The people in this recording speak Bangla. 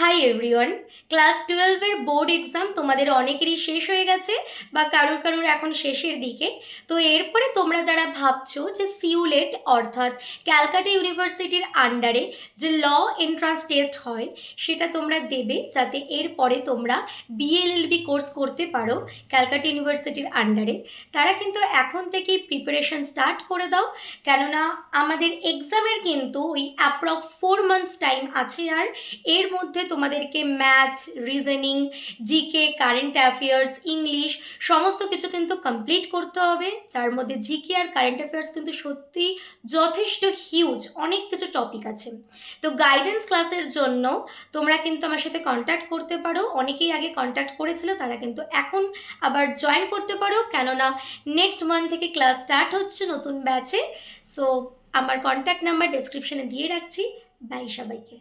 High everyone. ক্লাস 12-এর বোর্ড এক্সাম তোমাদের অনেকেরই শেষ হয়ে গেছে বা কারুর কারুর এখন শেষের দিকে। তো এরপরে তোমরা যারা ভাবছো যে সিউলেট অর্থাৎ ক্যালকাটা ইউনিভার্সিটির আন্ডারে যে ল এন্ট্রান্স টেস্ট হয় সেটা তোমরা দেবে, যাতে এরপরে তোমরা বিএলএলবি কোর্স করতে পারো ক্যালকাটা ইউনিভার্সিটির আন্ডারে, তারা কিন্তু এখন থেকেই প্রিপারেশন স্টার্ট করে দাও। কেননা আমাদের এক্সামের কিন্তু ওই অ্যাপ্রক্স 4 মান্থস টাইম আছে, আর এর মধ্যে তোমাদেরকে math, reasoning, GK, current affairs, English সমস্ত কিছু কিন্তু কমপ্লিট করতে হবে, যার মধ্যে জিকে আর কারেন্ট অ্যাফেয়ার্স কিন্তু সত্যি যথেষ্ট হিউজ, অনেক কিছু টপিক আছে। তো গাইডেন্স ক্লাসের জন্য তোমরা কিন্তু আমার সাথে কন্ট্যাক্ট করতে পারো। অনেকেই আগে কন্ট্যাক্ট করেছিল, তারা কিন্তু এখন আবার জয়েন করতে পারো, কেননা নেক্সট মান্থ থেকে ক্লাস স্টার্ট হচ্ছে নতুন ব্যাচে। সো আমার কন্ট্যাক্ট নাম্বার ডেসক্রিপশনে দিয়ে রাখছি। বাই সবাইকে।